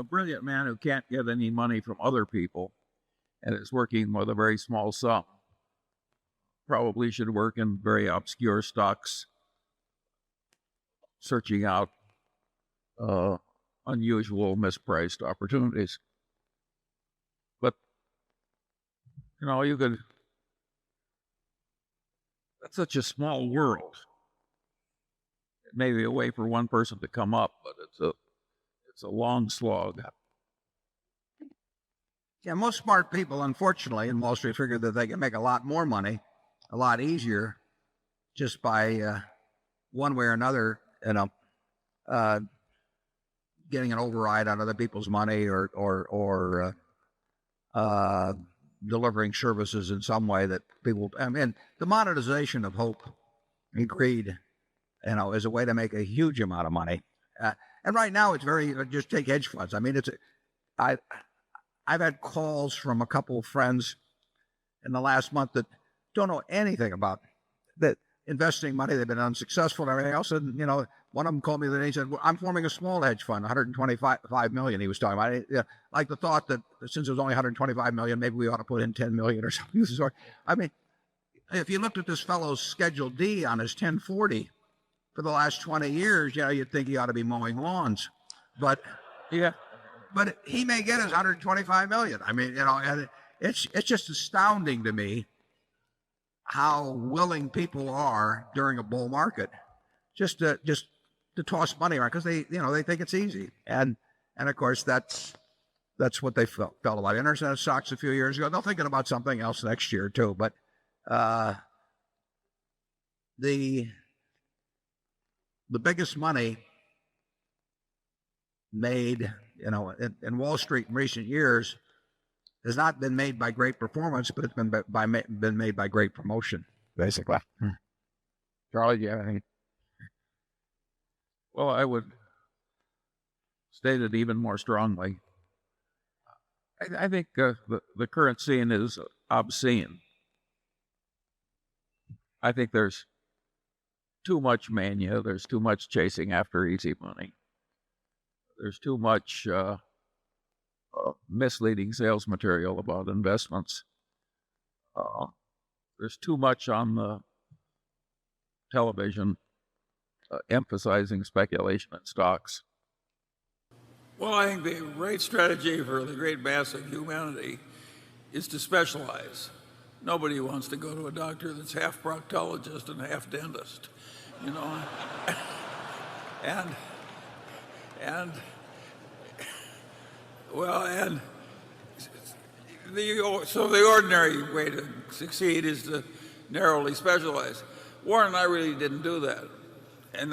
A brilliant man who can't get any money from other people and is working with a very small sum probably should work in very obscure stocks, searching out unusual, mispriced opportunities. But, you could, that's such a small world. It may be a way for one person to come up, but it's a long slog. Yeah, most smart people, unfortunately, in Wall Street figure that they can make a lot more money, a lot easier, just by one way or another, getting an override on other people's money or delivering services in some way that people. I mean, the monetization of hope and greed, is a way to make a huge amount of money. And right now, it's very just take hedge funds. I mean, I've had calls from a couple of friends in the last month that don't know anything about that investing money. They've been unsuccessful and everything else. And, one of them called me the other day and said, well, I'm forming a small hedge fund, 125 million he was talking about. Like the thought that since it was only 125 million, maybe we ought to put in 10 million or something of the sort. I mean, if you looked at this fellow's Schedule D on his 1040 for the last 20 years, you'd think he ought to be mowing lawns. But Yeah. but he may get his 125 million. I mean, and it's just astounding to me how willing people are during a bull market just to toss money around because they think it's easy. And of course that's what they felt about internet stocks a few years ago. They're thinking about something else next year too. But the biggest money made in Wall Street in recent years has not been made by great performance, but it's been made by great promotion, basically. Charlie, do you have anything? Well, I would state it even more strongly. I think the current scene is obscene. I think there's too much mania. There's too much chasing after easy money. There's too much misleading sales material about investments. There's too much on the television emphasizing speculation in stocks. Well, I think the right strategy for the great mass of humanity is to specialize. Nobody wants to go to a doctor that's half proctologist and half dentist, and so the ordinary way to succeed is to narrowly specialize. Warren and I really didn't do that, and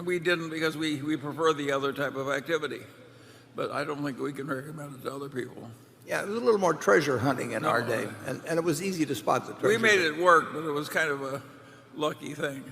we didn't because we prefer the other type of activity. But I don't think we can recommend it to other people. Yeah, it was a little more treasure hunting in our day, and it was easy to spot the treasure. We made it work, but it was kind of a lucky thing.